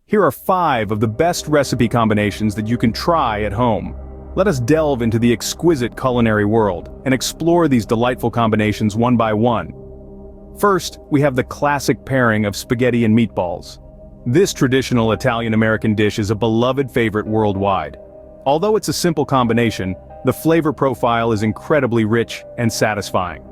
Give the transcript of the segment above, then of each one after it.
Here are 5 of the best recipe combinations that you can try at home. Let us delve into the exquisite culinary world and explore these delightful combinations one by one. First, we have the classic pairing of spaghetti and meatballs. This traditional Italian-American dish is a beloved favorite worldwide. Although it's a simple combination, the flavor profile is incredibly rich and satisfying.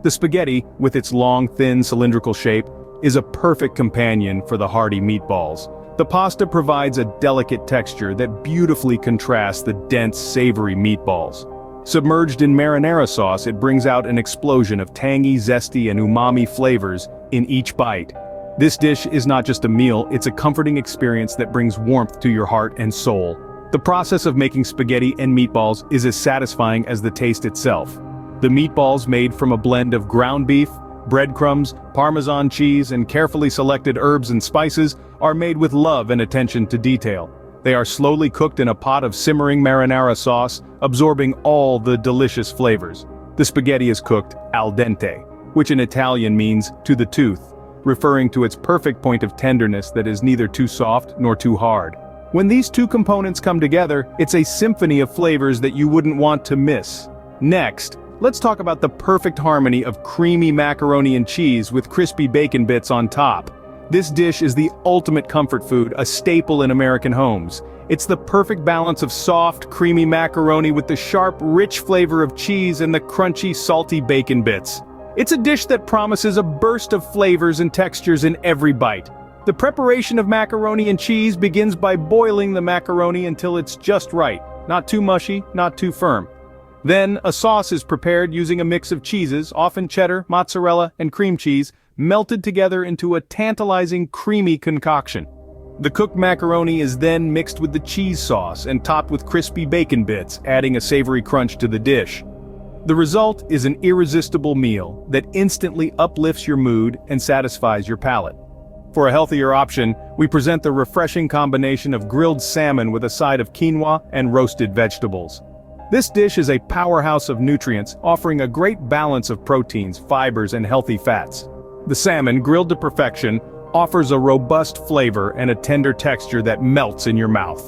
The spaghetti, with its long, thin, cylindrical shape, is a perfect companion for the hearty meatballs. The pasta provides a delicate texture that beautifully contrasts the dense, savory meatballs. Submerged in marinara sauce, it brings out an explosion of tangy, zesty, and umami flavors in each bite. This dish is not just a meal, it's a comforting experience that brings warmth to your heart and soul. The process of making spaghetti and meatballs is as satisfying as the taste itself. The meatballs, made from a blend of ground beef, breadcrumbs, Parmesan cheese, and carefully selected herbs and spices, are made with love and attention to detail. They are slowly cooked in a pot of simmering marinara sauce, absorbing all the delicious flavors. The spaghetti is cooked al dente, which in Italian means to the tooth, referring to its perfect point of tenderness that is neither too soft nor too hard. When these two components come together, it's a symphony of flavors that you wouldn't want to miss. Next, let's talk about the perfect harmony of creamy macaroni and cheese with crispy bacon bits on top. This dish is the ultimate comfort food, a staple in American homes. It's the perfect balance of soft, creamy macaroni with the sharp, rich flavor of cheese and the crunchy, salty bacon bits. It's a dish that promises a burst of flavors and textures in every bite. The preparation of macaroni and cheese begins by boiling the macaroni until it's just right, not too mushy, not too firm. Then, a sauce is prepared using a mix of cheeses, often cheddar, mozzarella, and cream cheese, melted together into a tantalizing, creamy concoction. The cooked macaroni is then mixed with the cheese sauce and topped with crispy bacon bits, adding a savory crunch to the dish. The result is an irresistible meal that instantly uplifts your mood and satisfies your palate. For a healthier option, we present the refreshing combination of grilled salmon with a side of quinoa and roasted vegetables. This dish is a powerhouse of nutrients, offering a great balance of proteins, fibers, and healthy fats. The salmon, grilled to perfection, offers a robust flavor and a tender texture that melts in your mouth.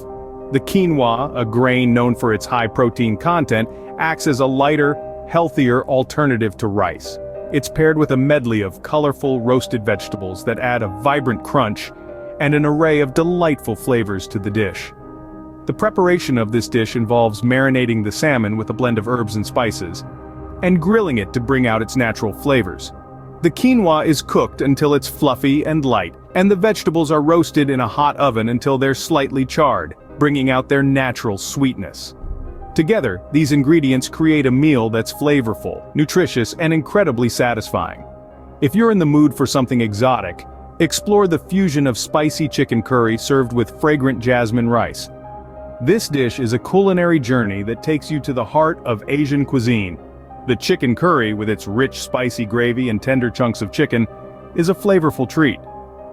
The quinoa, a grain known for its high protein content, acts as a lighter, healthier alternative to rice. It's paired with a medley of colorful roasted vegetables that add a vibrant crunch and an array of delightful flavors to the dish. The preparation of this dish involves marinating the salmon with a blend of herbs and spices, and grilling it to bring out its natural flavors. The quinoa is cooked until it's fluffy and light, and the vegetables are roasted in a hot oven until they're slightly charred, bringing out their natural sweetness. Together, these ingredients create a meal that's flavorful, nutritious, and incredibly satisfying. If you're in the mood for something exotic, explore the fusion of spicy chicken curry served with fragrant jasmine rice. This dish is a culinary journey that takes you to the heart of Asian cuisine. The chicken curry, with its rich spicy gravy and tender chunks of chicken, is a flavorful treat.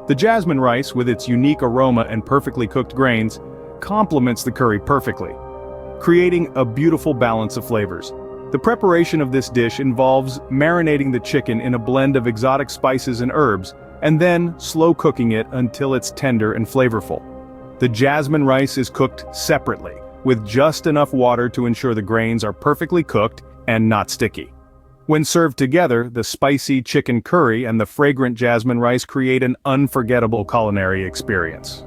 The jasmine rice, with its unique aroma and perfectly cooked grains, complements the curry perfectly, creating a beautiful balance of flavors. The preparation of this dish involves marinating the chicken in a blend of exotic spices and herbs, and then slow cooking it until it's tender and flavorful. The jasmine rice is cooked separately, with just enough water to ensure the grains are perfectly cooked and not sticky. When served together, the spicy chicken curry and the fragrant jasmine rice create an unforgettable culinary experience.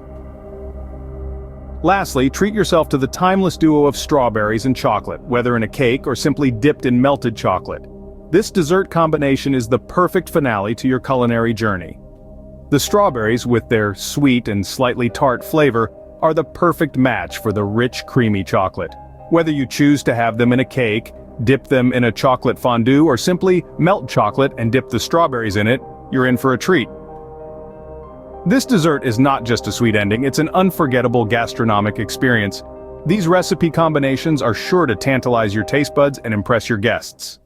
Lastly, treat yourself to the timeless duo of strawberries and chocolate, whether in a cake or simply dipped in melted chocolate. This dessert combination is the perfect finale to your culinary journey. The strawberries, with their sweet and slightly tart flavor, are the perfect match for the rich, creamy chocolate. Whether you choose to have them in a cake, dip them in a chocolate fondue, or simply melt chocolate and dip the strawberries in it, you're in for a treat. This dessert is not just a sweet ending, it's an unforgettable gastronomic experience. These recipe combinations are sure to tantalize your taste buds and impress your guests.